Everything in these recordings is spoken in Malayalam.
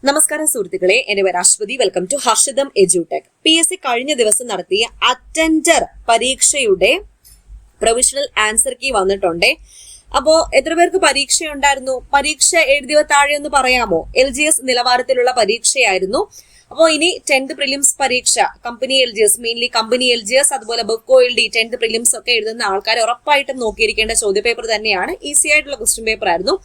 നമസ്കാരം സുഹൃത്തുക്കളെ, എന്റെ പേര് Aswathy. Welcome to Harshitham edutech. PSC കഴിഞ്ഞ ദിവസം നടത്തിയ അറ്റൻഡർ പരീക്ഷയുടെ പ്രൊവിഷണൽ ആൻസർ കീ വന്നിട്ടുണ്ട്. അപ്പോ എത്ര പേർക്ക് പരീക്ഷയുണ്ടായിരുന്നു? പരീക്ഷ എഴുതിയ താഴെ ഒന്ന് പറയാമോ? LGS നിലവാരത്തിലുള്ള പരീക്ഷയായിരുന്നു. അപ്പോൾ ഇനി 10th പ്രിലിംസ് പരീക്ഷ, company LGS, mainly company LGS, അതുപോലെ ബെക്കോ LD 10th പ്രിലിംസ് ഒക്കെ എഴുതുന്ന ആൾക്കാർ ഉറപ്പായിട്ടും നോക്കിയിരിക്കേണ്ട ചോദ്യപേപ്പർ തന്നെയാണ്. ഈസി ആയിട്ടുള്ള ക്വസ്റ്റ്യൻ പേപ്പർ ആയിരുന്നു.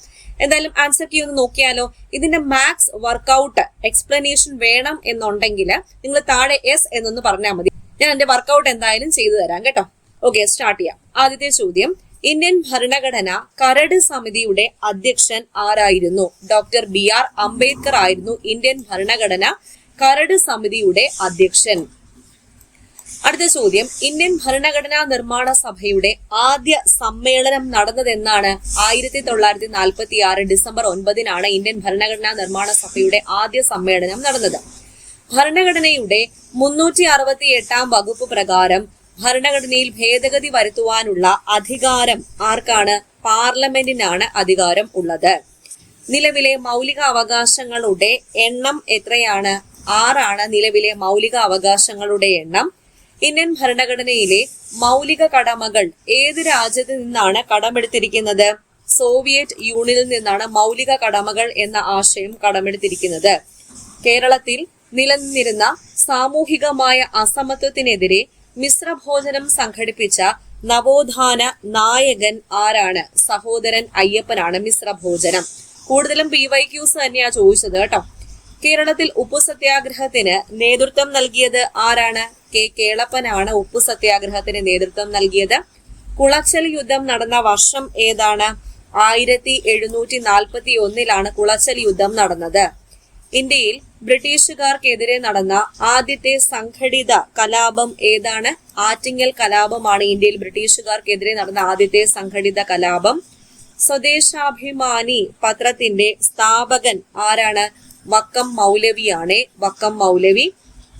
എന്തായാലും ആൻസർ കീ ഒന്ന് നോക്കിയാലോ. ഇതിന്റെ മാത്സ് വർക്കൗട്ട് എക്സ്പ്ലനേഷൻ വേണം എന്നുണ്ടെങ്കിൽ നിങ്ങൾ താഴെ എസ് എന്നൊന്ന് പറഞ്ഞാൽ മതി. ഞാൻ എന്റെ വർക്കൗട്ട് എന്തായാലും ചെയ്തു തരാം കേട്ടോ. ഓക്കെ, സ്റ്റാർട്ട് ചെയ്യാം. ആദ്യത്തെ ചോദ്യം, ഇന്ത്യൻ ഭരണഘടന കരട് സമിതിയുടെ അധ്യക്ഷൻ ആരായിരുന്നു? ഡോക്ടർ BR അംബേദ്കർ ആയിരുന്നു ഇന്ത്യൻ ഭരണഘടന കരട് സമിതിയുടെ അധ്യക്ഷൻ. അടുത്ത ചോദ്യം, ഇന്ത്യൻ ഭരണഘടനാ നിർമ്മാണ സഭയുടെ ആദ്യ സമ്മേളനം നടന്നതെന്നാണ്? 1946 ഡിസംബർ 9 ഇന്ത്യൻ ഭരണഘടനാ നിർമ്മാണ സഭയുടെ ആദ്യ സമ്മേളനം നടന്നത്. ഭരണഘടനയുടെ 368 വകുപ്പ് പ്രകാരം ഭരണഘടനയിൽ ഭേദഗതി വരുത്തുവാനുള്ള അധികാരം ആർക്കാണ്? പാർലമെന്റിനാണ് അധികാരം ഉള്ളത്. നിലവിലെ മൗലിക അവകാശങ്ങളുടെ എണ്ണം എത്രയാണ്? 6 നിലവിലെ മൗലിക അവകാശങ്ങളുടെ എണ്ണം. ഇന്ത്യൻ ഭരണഘടനയിലെ മൗലിക കടമകൾ ഏത് രാജ്യത്ത് നിന്നാണ് കടമെടുത്തിരിക്കുന്നത്? സോവിയറ്റ് യൂണിയനിൽ നിന്നാണ് മൗലിക കടമകൾ എന്ന ആശയം കടമെടുത്തിരിക്കുന്നത്. കേരളത്തിൽ നിലനിന്നിരുന്ന സാമൂഹികമായ അസമത്വത്തിനെതിരെ മിശ്രഭോജനം സംഘടിപ്പിച്ച നവോത്ഥാന നായകൻ ആരാണ്? സഹോദരൻ അയ്യപ്പനാണ് മിശ്രഭോജനം. കൂടുതലും PYQs തന്നെയാ ചോദിച്ചത് കേട്ടോ. കേരളത്തിൽ ഉപ്പു സത്യാഗ്രഹത്തിന് നേതൃത്വം നൽകിയത് ആരാണ്? കേളപ്പനാണ് ഉപ്പു സത്യാഗ്രഹത്തിന് നേതൃത്വം നൽകിയത്. കുളച്ചൽ യുദ്ധം നടന്ന വർഷം ഏതാണ്? 1741 കുളച്ചൽ യുദ്ധം നടന്നത്. ഇന്ത്യയിൽ ബ്രിട്ടീഷുകാർക്കെതിരെ നടന്ന ആദ്യത്തെ സംഘടിത കലാപം ഏതാണ്? ആറ്റിങ്ങൽ കലാപമാണ് ഇന്ത്യയിൽ ബ്രിട്ടീഷുകാർക്കെതിരെ നടന്ന ആദ്യത്തെ സംഘടിത കലാപം. സ്വദേശാഭിമാനി പത്രത്തിന്റെ സ്ഥാപകൻ ആരാണ്? വക്കം മൗലവിയാണ്. Vakkom Moulavi.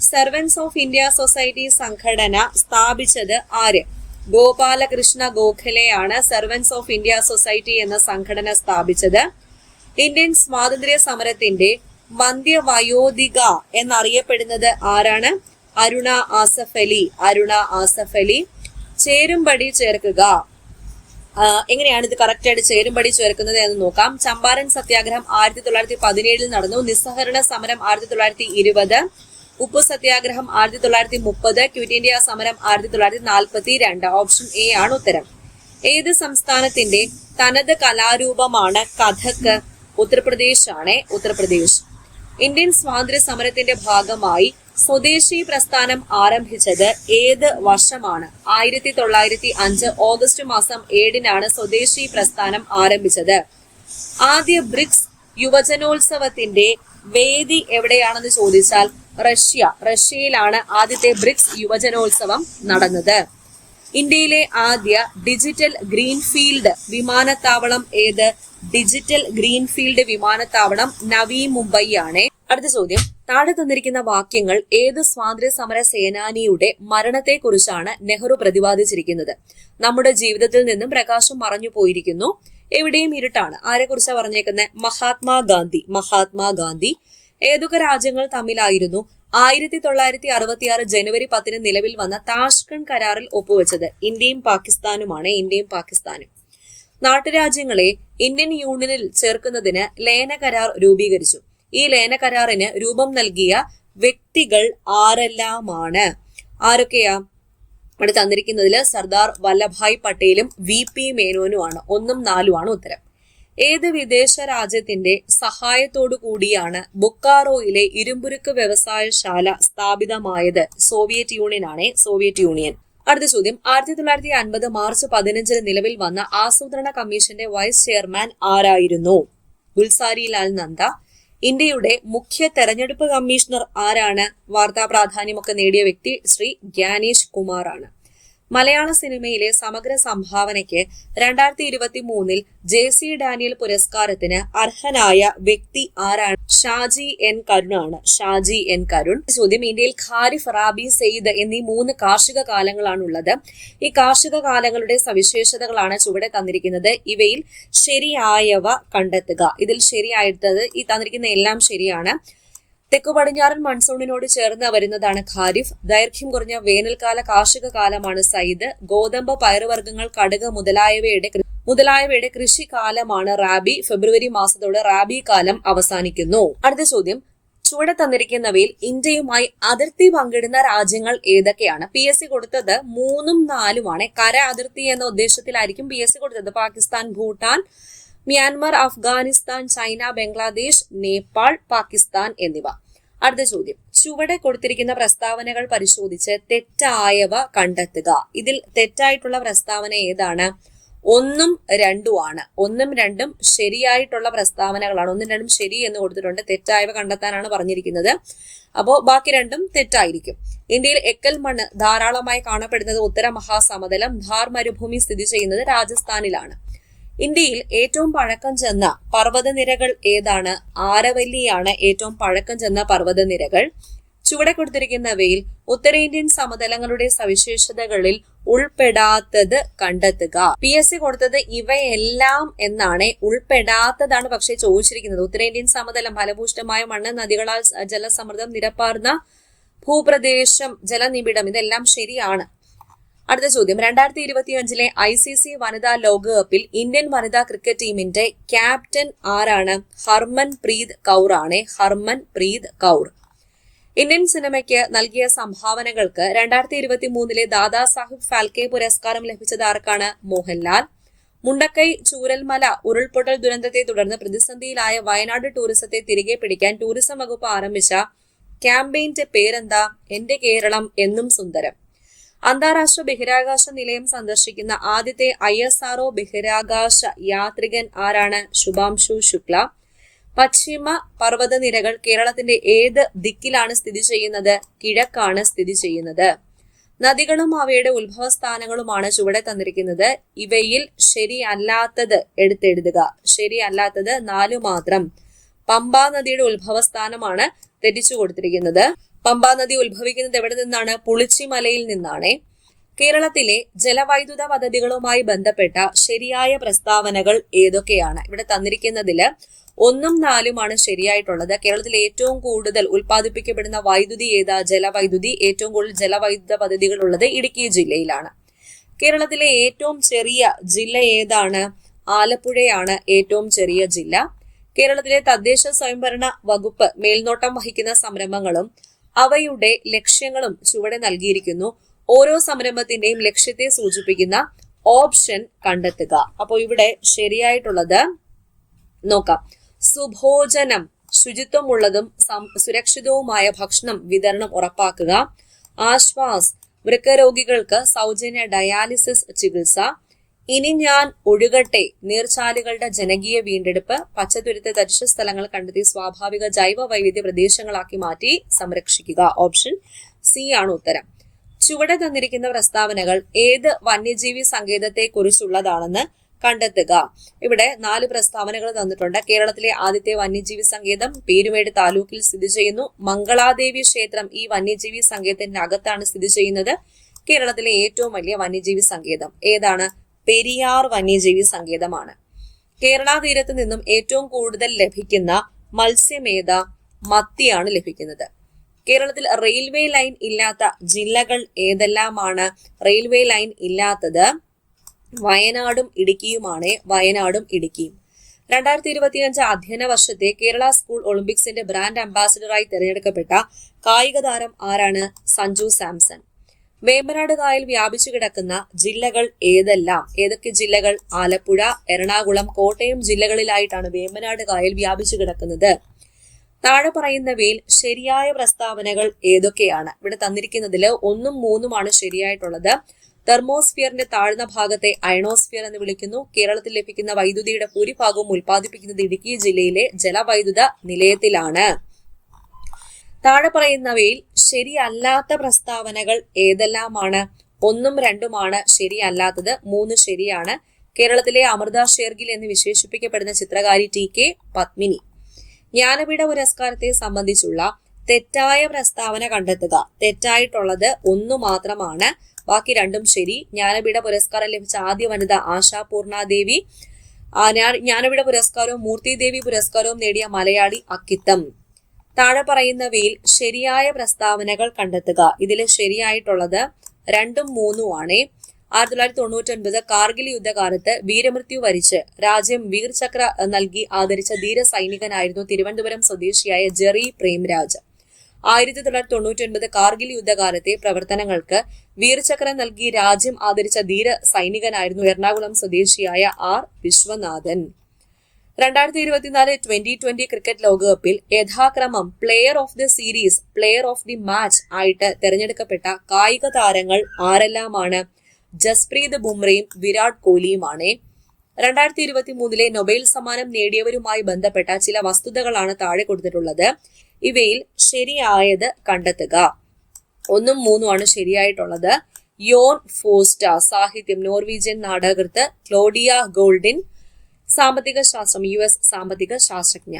Servants of India Society സംഘടന സ്ഥാപിച്ചത് ആര്? ഗോപാലകൃഷ്ണ ഗോഖലെയാണ് സർവൻസ് ഓഫ് ഇന്ത്യ സൊസൈറ്റി എന്ന സംഘടന സ്ഥാപിച്ചത്. ഇന്ത്യൻ സ്വാതന്ത്ര്യ സമരത്തിന്റെ മന്ധ്യവയോധിക എന്നറിയപ്പെടുന്നത് ആരാണ്? അരുണ ആസഫ് അലി. അരുണ ആസഫ് അലി. ചേരുംപടി ചേർക്കുക. എങ്ങനെയാണ് ഇത് കറക്റ്റ് ആയിട്ട് ചേരുംപടി ചേർക്കുന്നത് എന്ന് നോക്കാം. ചമ്പാരൻ സത്യാഗ്രഹം 1917 നടന്നു. നിസ്സഹകരണ സമരം 1920. ഉപ്പു സത്യാഗ്രഹം 1930. ക്വിറ്റ് ഇന്ത്യ സമരം 1942. ഓപ്ഷൻ എ ആണ് ഉത്തരം. ഏത് സംസ്ഥാനത്തിന്റെ തനത് കലാരൂപമാണ് കഥക്? ഉത്തർപ്രദേശ് ആണ്. ഉത്തർപ്രദേശ്. ഇന്ത്യൻ സ്വാതന്ത്ര്യ സമരത്തിന്റെ ഭാഗമായി സ്വദേശി പ്രസ്ഥാനം ആരംഭിച്ചത് ഏത് വർഷമാണ്? 1905 ഓഗസ്റ്റ് മാസം 7 സ്വദേശി പ്രസ്ഥാനം ആരംഭിച്ചത്. ആദ്യ ബ്രിക്സ് യുവജനോത്സവത്തിന്റെ വേദി എവിടെയാണെന്ന് ചോദിച്ചാൽ റഷ്യയിലാണ് ആദ്യത്തെ ബ്രിക്സ് യുവജനോത്സവം നടന്നത്. ഇന്ത്യയിലെ ആദ്യ ഡിജിറ്റൽ ഗ്രീൻഫീൽഡ് വിമാനത്താവളം ഏത്? ഡിജിറ്റൽ ഗ്രീൻഫീൽഡ് വിമാനത്താവളം നവി മുംബൈ ആണ്. അടുത്ത ചോദ്യം, താഴെ തന്നിരിക്കുന്ന വാക്യങ്ങൾ ഏത് സ്വാതന്ത്ര്യ സമര സേനാനിയുടെ മരണത്തെക്കുറിച്ചാണ് നെഹ്റു പ്രതിപാദിച്ചിരിക്കുന്നത്? നമ്മുടെ ജീവിതത്തിൽ നിന്നും പ്രകാശം മറഞ്ഞു പോയിരിക്കുന്നു, എവിടെയും ഇരുട്ടാണ്. ആരെക്കുറിച്ചാ പറഞ്ഞേക്കുന്നത്? മഹാത്മാഗാന്ധി. മഹാത്മാഗാന്ധി. ഏതൊക്കെ രാജ്യങ്ങൾ തമ്മിലായിരുന്നു 1966 ജനുവരി 10 നിലവിൽ വന്ന താഷ്കണ്ട് കരാറിൽ ഒപ്പുവെച്ചത്? ഇന്ത്യയും പാകിസ്ഥാനുമാണ്. ഇന്ത്യയും പാകിസ്ഥാനും. നാട്ടുരാജ്യങ്ങളെ ഇന്ത്യൻ യൂണിയനിൽ ചേർക്കുന്നതിന് ലയന കരാർ രൂപീകരിച്ചു. ഈ ലയന കരാറിന് രൂപം നൽകിയ വ്യക്തികൾ ആരെല്ലാമാണ്? ആരൊക്കെയാ? ഇവിടെ തന്നിരിക്കുന്നതിൽ സർദാർ വല്ലഭായ് പട്ടേലും VP മേനോനുമാണ്. 1ഉം 4ഉമാണ് ഉത്തരം. ഏത് വിദേശ രാജ്യത്തിന്റെ സഹായത്തോടു കൂടിയാണ് ബൊക്കാറോയിലെ ഇരുമ്പുരുക്ക് വ്യവസായശാല സ്ഥാപിതമായത്? സോവിയറ്റ് യൂണിയൻ ആണ്. Soviet union. അടുത്ത ചോദ്യം, 1950 മാർച്ച് 15 നിലവിൽ വന്ന ആസൂത്രണ കമ്മീഷന്റെ വൈസ് ചെയർമാൻ ആരായിരുന്നു? ഗുൽസാരി ലാൽ നന്ദ. ഇന്ത്യയുടെ മുഖ്യ തെരഞ്ഞെടുപ്പ് കമ്മീഷണർ ആരാണ്? വാർത്താ പ്രാധാന്യമൊക്കെ നേടിയ വ്യക്തി ശ്രീ ഗ്യാനേഷ് കുമാർ ആണ്. മലയാള സിനിമയിലെ സമഗ്ര സംഭാവനയ്ക്ക് 2023 JC ഡാനിയൽ പുരസ്കാരത്തിന് അർഹനായ വ്യക്തി ആരാണ്? ഷാജി എൻ കരുണാണ്. ഷാജി എൻ കരുൺ. ചോദ്യം: ഇന്ത്യയിൽ ഖാരിഫ്, റാബി, സെയ്ദ് എന്നീ 3 കാർഷിക കാലങ്ങളാണുള്ളത്. ഈ കാർഷിക കാലങ്ങളുടെ സവിശേഷതകളാണ് ചുവടെ തന്നിരിക്കുന്നത്. ഇവയിൽ ശരിയായവ കണ്ടെത്തുക. ഇതിൽ ശരിയായിട്ടത് ഈ തന്നിരിക്കുന്ന എല്ലാം ശരിയാണ്. തെക്കു പടിഞ്ഞാറൻ മൺസൂണിനോട് ചേർന്ന് വരുന്നതാണ് ഖാരിഫ്. ദൈർഘ്യം കുറഞ്ഞ വേനൽക്കാല കാർഷിക കാലമാണ് സൈദ്. ഗോതമ്പ്, പയറുവർഗ്ഗങ്ങൾ, കടുക് മുതലായവയുടെ കൃഷിക്കാലമാണ് റാബി. ഫെബ്രുവരി മാസത്തോടെ റാബി കാലം അവസാനിക്കുന്നു. അടുത്ത ചോദ്യം: ചുവടെ തന്നിരിക്കുന്നവയിൽ ഇന്ത്യയുമായി അതിർത്തി പങ്കിടുന്ന രാജ്യങ്ങൾ ഏതൊക്കെയാണ്? PSC കൊടുത്തത് 3ഉം 4ഉമാണ്. കര അതിർത്തി എന്ന ഉദ്ദേശത്തിലായിരിക്കും PSC കൊടുത്തത്. പാകിസ്ഥാൻ, ഭൂട്ടാൻ, മ്യാൻമർ, അഫ്ഗാനിസ്ഥാൻ, ചൈന, ബംഗ്ലാദേശ്, നേപ്പാൾ, പാകിസ്ഥാൻ എന്നിവ. അടുത്ത ചോദ്യം: ചുവടെ കൊടുത്തിരിക്കുന്ന പ്രസ്താവനകൾ പരിശോധിച്ച് തെറ്റായവ കണ്ടെത്തുക. ഇതിൽ തെറ്റായിട്ടുള്ള പ്രസ്താവന ഏതാണ്? 1ഉം 2ഉമാണ്. 1ഉം 2ഉം ശരിയായിട്ടുള്ള പ്രസ്താവനകളാണ്. 1ഉം 2ഉം ശരി എന്ന് കൊടുത്തിട്ടുണ്ട്. തെറ്റായവ കണ്ടെത്താനാണ് പറഞ്ഞിരിക്കുന്നത്. അപ്പോൾ ബാക്കി 2ഉം തെറ്റായിരിക്കും. ഇന്ത്യയിൽ എക്കൽ മണ്ണ് ധാരാളമായി കാണപ്പെടുന്നത് ഉത്തര മഹാസമതലം. ധാർ മരുഭൂമി സ്ഥിതി ചെയ്യുന്നത് രാജസ്ഥാനിലാണ്. ഇന്ത്യയിൽ ഏറ്റവും പഴക്കം ചെന്ന പർവ്വതനിരകൾ ഏതാണ്? ആരവല്ലിയാണ് ഏറ്റവും പഴക്കം ചെന്ന പർവ്വതനിരകൾ. ചുവടെ കൊടുത്തിരിക്കുന്നവയിൽ ഉത്തരേന്ത്യൻ സമതലങ്ങളുടെ സവിശേഷതകളിൽ ഉൾപ്പെടാത്തത് കണ്ടെത്തുക. PSC കൊടുത്തത് ഇവയെല്ലാം എന്നാണ്. ഉൾപ്പെടാത്തതാണ് പക്ഷെ ചോദിച്ചിരിക്കുന്നത്. ഉത്തരേന്ത്യൻ സമതലം, ഫലഭൂഷ്ടമായ മണ്ണ്, നദികളാൽ ജലസമൃദ്ധം, നിരപ്പാർന്ന ഭൂപ്രദേശം, ജലനിബിഡം, ഇതെല്ലാം ശരിയാണ്. അടുത്ത ചോദ്യം: 2025 ICC വനിതാ ലോകകപ്പിൽ ഇന്ത്യൻ വനിതാ ക്രിക്കറ്റ് ടീമിന്റെ ക്യാപ്റ്റൻ ആരാണ്? ഹർമൻ പ്രീത് കൗർ ആണ്. ഹർമൻ പ്രീത് കൗർ. ഇന്ത്യൻ സിനിമയ്ക്ക് നൽകിയ സംഭാവനകൾക്ക് 2023 ദാദാ സാഹിബ് ഫാൽക്കെ പുരസ്കാരം ലഭിച്ചത് ആർക്കാണ്? മോഹൻലാൽ. മുണ്ടക്കൈ ചൂരൽമല ഉരുൾപൊട്ടൽ ദുരന്തത്തെ തുടർന്ന് പ്രതിസന്ധിയിലായ വയനാട് ടൂറിസത്തെ തിരികെ പിടിക്കാൻ ടൂറിസം വകുപ്പ് ആരംഭിച്ച ക്യാമ്പയിന്റെ പേരെന്താ? എന്റെ കേരളം എന്നും സുന്ദരം. അന്താരാഷ്ട്ര ബഹിരാകാശ നിലയം സന്ദർശിക്കുന്ന ആദ്യത്തെ ISRO ബഹിരാകാശ യാത്രികൻ ആരാണ്? ശുഭാംശു ശുക്ല. പശ്ചിമ പർവ്വതനിരകൾ കേരളത്തിന്റെ ഏത് ദിക്കിലാണ് സ്ഥിതി ചെയ്യുന്നത്? കിഴക്കാണ് സ്ഥിതി ചെയ്യുന്നത്. നദികളും അവയുടെ ഉത്ഭവസ്ഥാനങ്ങളുമാണ് ചുവടെ തന്നിരിക്കുന്നത്. ഇവയിൽ ശരിയല്ലാത്തത് എടുത്തെഴുതുക. ശരിയല്ലാത്തത് 4 മാത്രം. പമ്പാ നദിയുടെ ഉത്ഭവസ്ഥാനമാണ് തെറ്റിച്ചു കൊടുത്തിരിക്കുന്നത്. പമ്പാ നദി ഉത്ഭവിക്കുന്നത് എവിടെ നിന്നാണ്? പുളിച്ചിമലയിൽ നിന്നാണ്. കേരളത്തിലെ ജലവൈദ്യുത പദ്ധതികളുമായി ബന്ധപ്പെട്ട ശരിയായ പ്രസ്താവനകൾ ഏതൊക്കെയാണ്? ഇവിടെ തന്നിരിക്കുന്നതില് 1ഉം 4ഉമാണ് ശരിയായിട്ടുള്ളത്. കേരളത്തിൽ ഏറ്റവും കൂടുതൽ ഉൽപ്പാദിപ്പിക്കപ്പെടുന്ന വൈദ്യുതി ഏതാ? ജലവൈദ്യുതി. ഏറ്റവും കൂടുതൽ ജലവൈദ്യുത പദ്ധതികൾ ഉള്ളത് ഇടുക്കി ജില്ലയിലാണ്. കേരളത്തിലെ ഏറ്റവും ചെറിയ ജില്ല ഏതാണ്? ആലപ്പുഴയാണ് ഏറ്റവും ചെറിയ ജില്ല. കേരളത്തിലെ തദ്ദേശ സ്വയംഭരണ വകുപ്പ് മേൽനോട്ടം വഹിക്കുന്ന സംരംഭങ്ങളും അവയുടെ ലക്ഷ്യങ്ങളും ചുവടെ നൽകിയിരിക്കുന്നു. ഓരോ സംരംഭത്തിന്റെയും ലക്ഷ്യത്തെ സൂചിപ്പിക്കുന്ന ഓപ്ഷൻ കണ്ടെത്തുക. അപ്പോൾ ഇവിടെ ശരിയായിട്ടുള്ളത് നോക്കാം. സുഭോജനം, ശുചിത്വമുള്ളതും സുരക്ഷിതവുമായ ഭക്ഷണം വിതരണം ഉറപ്പാക്കുക. ആശ്വാസ്, വൃക്കരോഗികൾക്ക് സൗജന്യ ഡയാലിസിസ് ചികിത്സ. ഇനി ഞാൻ ഒഴുകട്ടെ, നീർച്ചാലുകളുടെ ജനകീയ വീണ്ടെടുപ്പ്. പച്ചത്തുരുത്ത് തരിശു സ്ഥലങ്ങൾ കണ്ടെത്തി സ്വാഭാവിക ജൈവ വൈവിധ്യ പ്രദേശങ്ങളാക്കി മാറ്റി സംരക്ഷിക്കുക. ഓപ്ഷൻ സി ആണ് ഉത്തരം. ചുവടെ തന്നിരിക്കുന്ന പ്രസ്താവനകൾ ഏത് വന്യജീവി സങ്കേതത്തെ കുറിച്ചുള്ളതാണെന്ന് കണ്ടെത്തുക. ഇവിടെ 4 പ്രസ്താവനകൾ തന്നിട്ടുണ്ട്. കേരളത്തിലെ ആദ്യത്തെ വന്യജീവി സങ്കേതം പീരുമേട് താലൂക്കിൽ സ്ഥിതി ചെയ്യുന്നു. മംഗളാദേവി ക്ഷേത്രം ഈ വന്യജീവി സങ്കേതത്തിന്റെ അകത്താണ് സ്ഥിതി ചെയ്യുന്നത്. കേരളത്തിലെ ഏറ്റവും വലിയ വന്യജീവി സങ്കേതം ഏതാണ്? പെരിയാർ വന്യജീവി സങ്കേതമാണ്. കേരള തീരത്ത് നിന്നും ഏറ്റവും കൂടുതൽ ലഭിക്കുന്ന മത്സ്യമേധ മത്തിയാണ് ലഭിക്കുന്നത്. കേരളത്തിൽ റെയിൽവേ ലൈൻ ഇല്ലാത്ത ജില്ലകൾ ഏതെല്ലാമാണ്? റെയിൽവേ ലൈൻ ഇല്ലാത്തത് വയനാടും ഇടുക്കിയുമാണ്. വയനാടും ഇടുക്കിയും. 2025 അധ്യയന വർഷത്തെ കേരള സ്കൂൾ ഒളിമ്പിക്സിന്റെ ബ്രാൻഡ് അംബാസിഡറായി തിരഞ്ഞെടുക്കപ്പെട്ട കായിക താരം ആരാണ്? സഞ്ജു സാംസൺ. വേമ്പനാട് കായൽ വ്യാപിച്ചു കിടക്കുന്ന ജില്ലകൾ ഏതെല്ലാം? ഏതൊക്കെ ജില്ലകൾ? ആലപ്പുഴ, എറണാകുളം, കോട്ടയം ജില്ലകളിലായിട്ടാണ് വേമ്പനാട് കായൽ വ്യാപിച്ചു കിടക്കുന്നത്. താഴെ പറയുന്നവയിൽ ശരിയായ പ്രസ്താവനകൾ ഏതൊക്കെയാണ്? ഇവിടെ തന്നിരിക്കുന്നതിൽ 1ഉം 3ഉമാണ് ശരിയായിട്ടുള്ളത്. തെർമോസ്ഫിയറിന്റെ താഴ്ന്ന ഭാഗത്തെ അയണോസ്ഫിയർ എന്ന് വിളിക്കുന്നു. കേരളത്തിൽ ലഭിക്കുന്ന വൈദ്യുതിയുടെ ഭൂരിഭാഗവും ഉൽപ്പാദിപ്പിക്കുന്നത് ഇടുക്കി ജില്ലയിലെ ജലവൈദ്യുത നിലയത്തിലാണ്. താഴെ പറയുന്നവയിൽ ശരിയല്ലാത്ത പ്രസ്താവനകൾ ഏതെല്ലാമാണ്? 1ഉം 2ഉമാണ് ശരിയല്ലാത്തത്, 3 ശരിയാണ്. കേരളത്തിലെ അമൃത ഷേർഗിൽ എന്ന് വിശേഷിപ്പിക്കപ്പെടുന്ന ചിത്രകാരി TK പത്മിനി. ജ്ഞാനപീഠ പുരസ്കാരത്തെ സംബന്ധിച്ചുള്ള തെറ്റായ പ്രസ്താവന കണ്ടെത്തുക. തെറ്റായിട്ടുള്ളത് 1 മാത്രമാണ്, ബാക്കി 2ഉം ശരി. ജ്ഞാനപീഠ പുരസ്കാരം ലഭിച്ച ആദ്യ വനിത ആശാപൂർണാദേവി. ജ്ഞാനപീഠ പുരസ്കാരവും മൂർത്തി ദേവി പുരസ്കാരവും നേടിയ മലയാളി അക്കിത്തം. താഴെ പറയുന്നവയിൽ ശരിയായ പ്രസ്താവനകൾ കണ്ടെത്തുക. ഇതിൽ ശരിയായിട്ടുള്ളത് 2ഉം 3ഉം ആണ്. 1999 കാർഗിൽ യുദ്ധകാലത്ത് വീരമൃത്യു വരിച്ച് രാജ്യം വീർ ചക്ര നൽകി ആദരിച്ച ധീര സൈനികനായിരുന്നു തിരുവനന്തപുരം സ്വദേശിയായ ജെറി പ്രേംരാജ്. 1999 കാർഗിൽ യുദ്ധകാലത്തെ പ്രവർത്തനങ്ങൾക്ക് വീർചക്ര നൽകി രാജ്യം ആദരിച്ച ധീര സൈനികനായിരുന്നു എറണാകുളം സ്വദേശിയായ R വിശ്വനാഥൻ. 2024 2020 ക്രിക്കറ്റ് ലോകകപ്പിൽ യഥാക്രമം player of the series, player of the match ആയിട്ട് തെരഞ്ഞെടുക്കപ്പെട്ട കായിക താരങ്ങൾ ആരെല്ലാമാണ്? ജസ്പ്രീത് ബുംറയും വിരാട് കോഹ്ലിയുമാണ്. 2023 നൊബേൽ സമ്മാനം നേടിയവരുമായി ബന്ധപ്പെട്ട ചില വസ്തുതകളാണ് താഴെ കൊടുത്തിട്ടുള്ളത്. ഇവയിൽ ശരിയായത് കണ്ടെത്തുക. 1ഉം 3ഉം ആണ് ശരിയായിട്ടുള്ളത്. യോൺ ഫോസ്റ്റ, സാഹിത്യം, നോർവീജിയൻ നാടകകൃത്ത്. ക്ലോഡിയ ഗോൾഡിൻ, സാമ്പത്തിക ശാസ്ത്രം, US സാമ്പത്തിക ശാസ്ത്രജ്ഞ.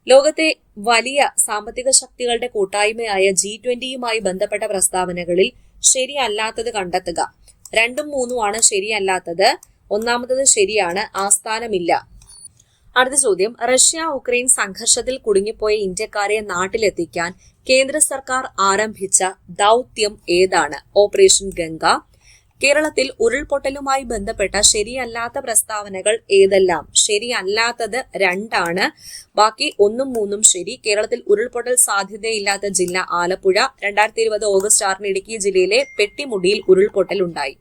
ലോകത്തെ വലിയ സാമ്പത്തിക ശക്തികളുടെ കൂട്ടായ്മയായ G20യുമായി ബന്ധപ്പെട്ട പ്രസ്താവനകളിൽ ശരിയല്ലാത്തത് കണ്ടെത്തുക. 2ഉം 3ഉം ആണ് ശരിയല്ലാത്തത്. 1ാമത്തത് ശരിയാണ്, ആസ്ഥാനമില്ല. അടുത്ത ചോദ്യം, റഷ്യ ഉക്രൈൻ സംഘർഷത്തിൽ കുടുങ്ങിപ്പോയ ഇന്ത്യക്കാരെ നാട്ടിലെത്തിക്കാൻ കേന്ദ്ര സർക്കാർ ആരംഭിച്ച ദൗത്യം ഏതാണ്? ഓപ്പറേഷൻ ഗംഗ. കേരളത്തിൽ ഉരുൾപൊട്ടലുമായി ബന്ധപ്പെട്ട ശരിയല്ലാത്ത പ്രസ്താവനകൾ ഏതെല്ലാം? ശരിയല്ലാത്തത് 2 ആണ്, ബാക്കി 1ഉം 3ഉം ശരി. കേരളത്തിൽ ഉരുൾപൊട്ടൽ സാധ്യതയില്ലാത്ത ജില്ല ആലപ്പുഴ. 2020 ഓഗസ്റ്റ് 6 ഇടുക്കി ജില്ലയിലെ പെട്ടിമുടിയിൽ ഉരുൾപൊട്ടൽ ഉണ്ടായി.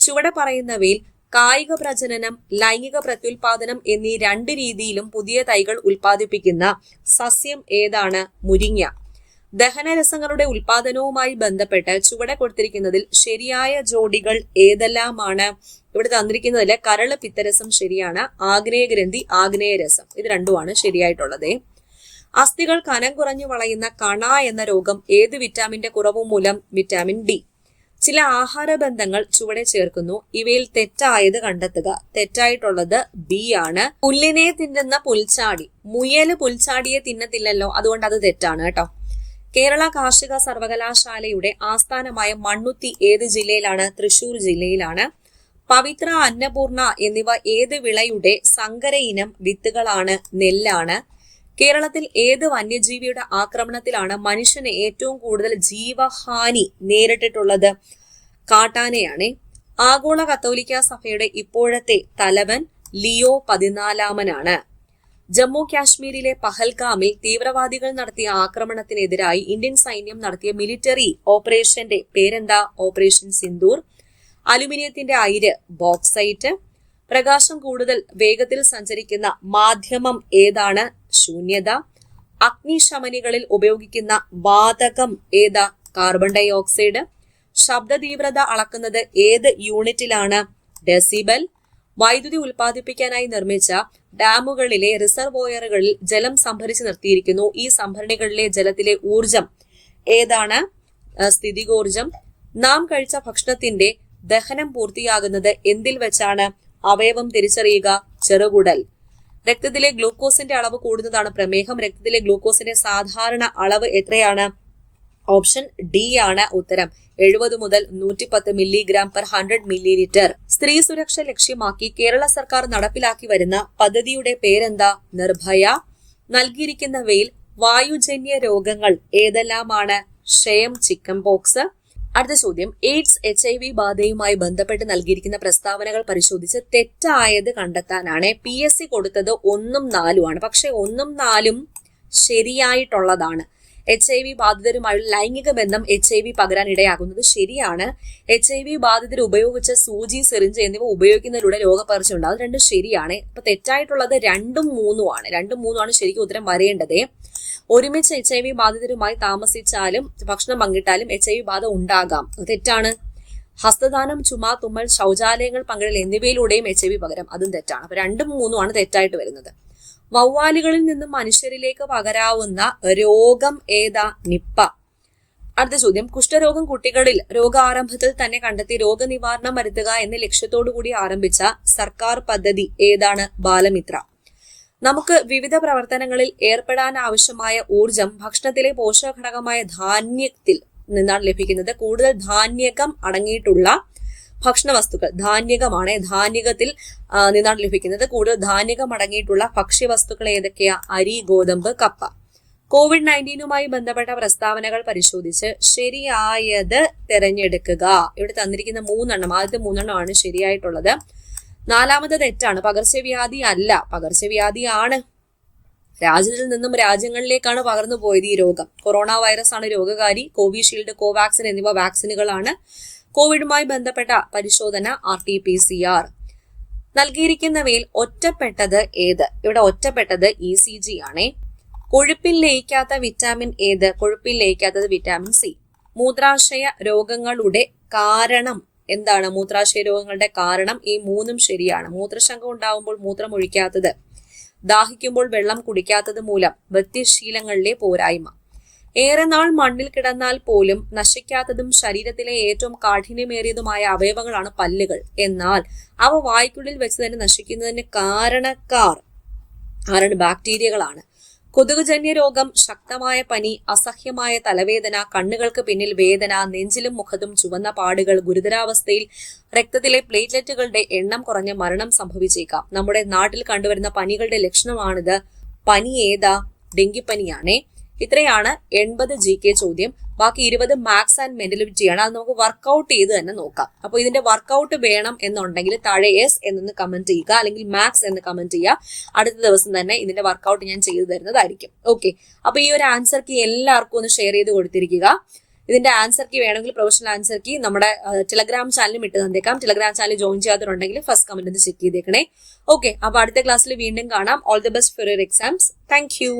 ചുവടെ പറയുന്നവയിൽ കായിക പ്രജനനം, ലൈംഗിക പ്രത്യുൽപാദനം എന്നീ 2 രീതിയിലും പുതിയ തൈകൾ ഉൽപ്പാദിപ്പിക്കുന്ന സസ്യം ഏതാണ്? മുരിങ്ങ. ദഹനരസങ്ങളുടെ ഉൽപാദനവുമായി ബന്ധപ്പെട്ട് ചുവടെ കൊടുത്തിരിക്കുന്നതിൽ ശരിയായ ജോഡികൾ ഏതെല്ലാമാണ്? ഇവിടെ തന്നിരിക്കുന്നതിൽ കരള് പിത്തരസം ശരിയാണ്, ആഗ്നേയഗ്രന്ഥി ആഗ്നേയരസം, ഇത് 2ഉമാണ് ശരിയായിട്ടുള്ളത്. അസ്ഥികൾ കനം കുറഞ്ഞു വളയുന്ന കണ എന്ന രോഗം ഏത് വിറ്റാമിന്റെ കുറവ് മൂലം? Vitamin D. ചില ആഹാരബന്ധങ്ങൾ ചുവടെ ചേർക്കുന്നു. ഇവയിൽ തെറ്റായത് കണ്ടെത്തുക. തെറ്റായിട്ടുള്ളത് B ആണ്. പുല്ലിനെ തിന്നുന്ന പുൽച്ചാടി. മുയല് പുൽച്ചാടിയെ തിന്നത്തില്ലല്ലോ, അതുകൊണ്ട് അത് തെറ്റാണ് കേട്ടോ. കേരള കാർഷിക സർവകലാശാലയുടെ ആസ്ഥാനമായ മണ്ണുത്തി ഏത് ജില്ലയിലാണ്? തൃശൂർ ജില്ലയിലാണ്. പവിത്ര, അന്നപൂർണ എന്നിവ ഏത് വിളയുടെ സങ്കര ഇനം വിത്തുകളാണ്? നെല്ലാണ്. കേരളത്തിൽ ഏത് വന്യജീവിയുടെ ആക്രമണത്തിലാണ് മനുഷ്യന് ഏറ്റവും കൂടുതൽ ജീവഹാനി നേരിട്ടിട്ടുള്ളത്? കാട്ടാനയാണ്. ആഗോള കത്തോലിക്ക സഭയുടെ ഇപ്പോഴത്തെ തലവൻ ലിയോ 14 ജമ്മു കാശ്മീരിലെ പഹൽഗാമിൽ തീവ്രവാദികൾ നടത്തിയ ആക്രമണത്തിനെതിരായി ഇന്ത്യൻ സൈന്യം നടത്തിയ മിലിറ്ററി ഓപ്പറേഷന്റെ പേരെന്താ? ഓപ്പറേഷൻ സിന്ദൂർ. അലുമിനിയത്തിന്റെ അയിര് ബോക്സൈറ്റ്. പ്രകാശം കൂടുതൽ വേഗത്തിൽ സഞ്ചരിക്കുന്ന മാധ്യമം ഏതാണ്? ശൂന്യത. അഗ്നിശമനികളിൽ ഉപയോഗിക്കുന്ന വാതകം ഏതാ? Carbon dioxide. ശബ്ദ തീവ്രത അളക്കുന്നത് ഏത് യൂണിറ്റിലാണ്? ഡെസിബൽ. വൈദ്യുതി ഉൽപ്പാദിപ്പിക്കാനായി നിർമ്മിച്ച ഡാമുകളിലെ റിസർവോയറുകളിൽ ജലം സംഭരിച്ചു നിർത്തിയിരിക്കുന്നു. ഈ സംഭരണികളിലെ ജലത്തിലെ ഊർജം ഏതാണ്? സ്ഥിതികോർജം. നാം കഴിച്ച ഭക്ഷണത്തിന്റെ ദഹനം പൂർത്തിയാകുന്നത് എന്തിൽ വെച്ചാണ്? അവയവം തിരിച്ചറിയുക, ചെറുകുടൽ. രക്തത്തിലെ ഗ്ലൂക്കോസിന്റെ അളവ് കൂടുന്നതാണ് പ്രമേഹം. രക്തത്തിലെ ഗ്ലൂക്കോസിന്റെ സാധാരണ അളവ് എത്രയാണ്? ഓപ്ഷൻ D ആണ് ഉത്തരം. 70 മുതൽ 110 mg/100 ml. സ്ത്രീ സുരക്ഷ ലക്ഷ്യമാക്കി കേരള സർക്കാർ നടപ്പിലാക്കി വരുന്ന പദ്ധതിയുടെ പേരെന്താ? നിർഭയ. നൽകിയിരിക്കുന്നവയിൽ വായുജന്യ രോഗങ്ങൾ ഏതെല്ലാമാണ്? ക്ഷയം, ചിക്കൻ പോക്സ്. അടുത്ത ചോദ്യം, എയ്ഡ്സ് HIV ബാധയുമായി ബന്ധപ്പെട്ട് നൽകിയിരിക്കുന്ന പ്രസ്താവനകൾ പരിശോധിച്ച് തെറ്റായത് കണ്ടെത്താനാണ്. PSC കൊടുത്തത് 1ഉം 4ഉം ആണ്, പക്ഷെ 1ഉം 4ഉം ശരിയായിട്ടുള്ളതാണ്. HIV ബാധിതരുമായുള്ള ലൈംഗിക ബന്ധം HIV പകരാൻ ഇടയാകുന്നത് ശരിയാണ്. HIV ബാധിതർ ഉപയോഗിച്ച സൂചി, സിറിഞ്ച് എന്നിവ ഉപയോഗിക്കുന്നതിലൂടെ രോഗപകർച്ച ഉണ്ടാകും. 2 ശരിയാണ്. ഇപ്പൊ തെറ്റായിട്ടുള്ളത് 2ഉം 3ഉം ആണ്. 2ഉം 3ഉം ആണ് ശരിക്കും ഉത്തരം വരേണ്ടത്. ഒരുമിച്ച് HIV ബാധിതരുമായി താമസിച്ചാലും ഭക്ഷണം പങ്കിട്ടാലും HIV ബാധ ഉണ്ടാകാം, തെറ്റാണ്. ഹസ്തദാനം, ചുമ, തുമ്മൽ, ശൗചാലയങ്ങൾ പങ്കിടൽ എന്നിവയിലൂടെയും HIV പകരാം, അതും തെറ്റാണ്. അപ്പൊ 2ഉം 3ഉം ആണ് തെറ്റായിട്ട് വരുന്നത്. വവ്വാലുകളിൽ നിന്നും മനുഷ്യരിലേക്ക് പകരാവുന്ന രോഗം ഏതാ? നിപ്പ. അടുത്ത ചോദ്യം, കുഷ്ഠരോഗം കുട്ടികളിൽ രോഗാരംഭത്തിൽ തന്നെ കണ്ടെത്തി രോഗനിവാരണം വരുത്തുക എന്ന ലക്ഷ്യത്തോടുകൂടി ആരംഭിച്ച സർക്കാർ പദ്ധതി ഏതാണ്? ബാലമിത്ര. നമുക്ക് വിവിധ പ്രവർത്തനങ്ങളിൽ ഏർപ്പെടാൻ ആവശ്യമായ ഊർജം ഭക്ഷണത്തിലെ പോഷകഘടകമായ ധാന്യത്തിൽ നിന്നാണ് ലഭിക്കുന്നത്. കൂടുതൽ ധാന്യകം അടങ്ങിയിട്ടുള്ള ഭക്ഷണ വസ്തുക്കൾ, ധാന്യകമാണ്, ധാന്യകത്തിൽ നിന്നാണ് ലഭിക്കുന്നത്. കൂടുതൽ ധാന്യകം അടങ്ങിയിട്ടുള്ള ഭക്ഷ്യവസ്തുക്കൾ ഏതൊക്കെയാ? അരി, ഗോതമ്പ്, കപ്പ. COVID-19 ബന്ധപ്പെട്ട പ്രസ്താവനകൾ പരിശോധിച്ച് ശരിയായത് തിരഞ്ഞെടുക്കുക. ഇവിടെ തന്നിരിക്കുന്ന 3 ആദ്യത്തെ 3 ശരിയായിട്ടുള്ളത്. 4 തെറ്റാണ്. പകർച്ചവ്യാധി അല്ല, പകർച്ചവ്യാധിയാണ്. രാജ്യത്തിൽ നിന്നും രാജ്യങ്ങളിലേക്കാണ് പകർന്നു പോയത് ഈ രോഗം. കൊറോണ വൈറസ് ആണ് രോഗകാരി. കോവിഷീൽഡ്, കോവാക്സിൻ എന്നിവ വാക്സിനുകളാണ്. കോവിഡുമായി ബന്ധപ്പെട്ട പരിശോധന RT-PCR. നൽകിയിരിക്കുന്നവയിൽ ഒറ്റപ്പെട്ടത് ഏത്? ഇവിടെ ഒറ്റപ്പെട്ടത് ECG ആണേ. കൊഴുപ്പിൽ ലയിക്കാത്ത വിറ്റാമിൻ ഏത്? കൊഴുപ്പിൽ ലയിക്കാത്തത് വിറ്റാമിൻ C. മൂത്രാശയ രോഗങ്ങളുടെ കാരണം എന്താണ്? മൂത്രാശയ രോഗങ്ങളുടെ കാരണം ഈ 3 ശരിയാണ്. മൂത്രശങ്കം ഉണ്ടാവുമ്പോൾ മൂത്രം ഒഴിക്കാത്തത്, ദാഹിക്കുമ്പോൾ വെള്ളം കുടിക്കാത്തത് മൂലം വ്യക്തിശീലങ്ങളിലെ പോരായ്മ. ഏറെ നാൾ മണ്ണിൽ കിടന്നാൽ പോലും നശിക്കാത്തതും ശരീരത്തിലെ ഏറ്റവും കാഠിന്യമേറിയതുമായ അവയവങ്ങളാണ് പല്ലുകൾ. എന്നാൽ അവ വായ്ക്കുള്ളിൽ വെച്ച് തന്നെ നശിക്കുന്നതിന് കാരണക്കാർ ആരാണ്? ബാക്ടീരിയകളാണ്. കൊതുകുജന്യ രോഗം, ശക്തമായ പനി, അസഹ്യമായ തലവേദന, കണ്ണുകൾക്ക് പിന്നിൽ വേദന, നെഞ്ചിലും മുഖത്തും ചുവന്ന പാടുകൾ, ഗുരുതരാവസ്ഥയിൽ രക്തത്തിലെ പ്ലേറ്റ്ലെറ്റുകളുടെ എണ്ണം കുറഞ്ഞ് മരണം സംഭവിച്ചേക്കാം. നമ്മുടെ നാട്ടിൽ കണ്ടുവരുന്ന പനികളുടെ ലക്ഷണമാണിത്. പനി ഏതാ? ഡെങ്കിപ്പനിയാണേ. ഇത്രയാണ് 80 GK ചോദ്യം. ബാക്കി 20 മാത്സ് ആൻഡ് മെന്റലിറ്റി ആണ്. അത് നമുക്ക് വർക്ക്ഔട്ട് ചെയ്ത് തന്നെ നോക്കാം. അപ്പോൾ ഇതിന്റെ വർക്ക്ഔട്ട് വേണം എന്നുണ്ടെങ്കിൽ താഴെ S എന്നൊന്ന് കമന്റ് ചെയ്യുക, അല്ലെങ്കിൽ മാത്സ് എന്ന് കമന്റ് ചെയ്യുക. അടുത്ത ദിവസം തന്നെ ഇതിന്റെ വർക്ക്ഔട്ട് ഞാൻ ചെയ്തു തരുന്നതായിരിക്കും. ഓക്കെ, അപ്പൊ ഈ ഒരു ആൻസർ കീ എല്ലാവർക്കും ഒന്ന് ഷെയർ ചെയ്ത് കൊടുത്തിരിക്കുക. ഇതിന്റെ ആൻസർ കീ വേണമെങ്കിൽ പ്രൊഫഷണൽ ആൻസർ കീ നമ്മുടെ ടെലഗ്രാം ചാനലും ഇട്ട് തന്നേക്കാം. ടെലഗ്രാം ചാനൽ ജോയിൻ ചെയ്യാത്തവരുണ്ടെങ്കിൽ ഫസ്റ്റ് കമന്റ് ഒന്ന് ചെക്ക് ചെയ്തേക്കണേ. ഓക്കെ, അപ്പൊ അടുത്ത ക്ലാസ്സിൽ വീണ്ടും കാണാം. All the best for your exams. Thank you.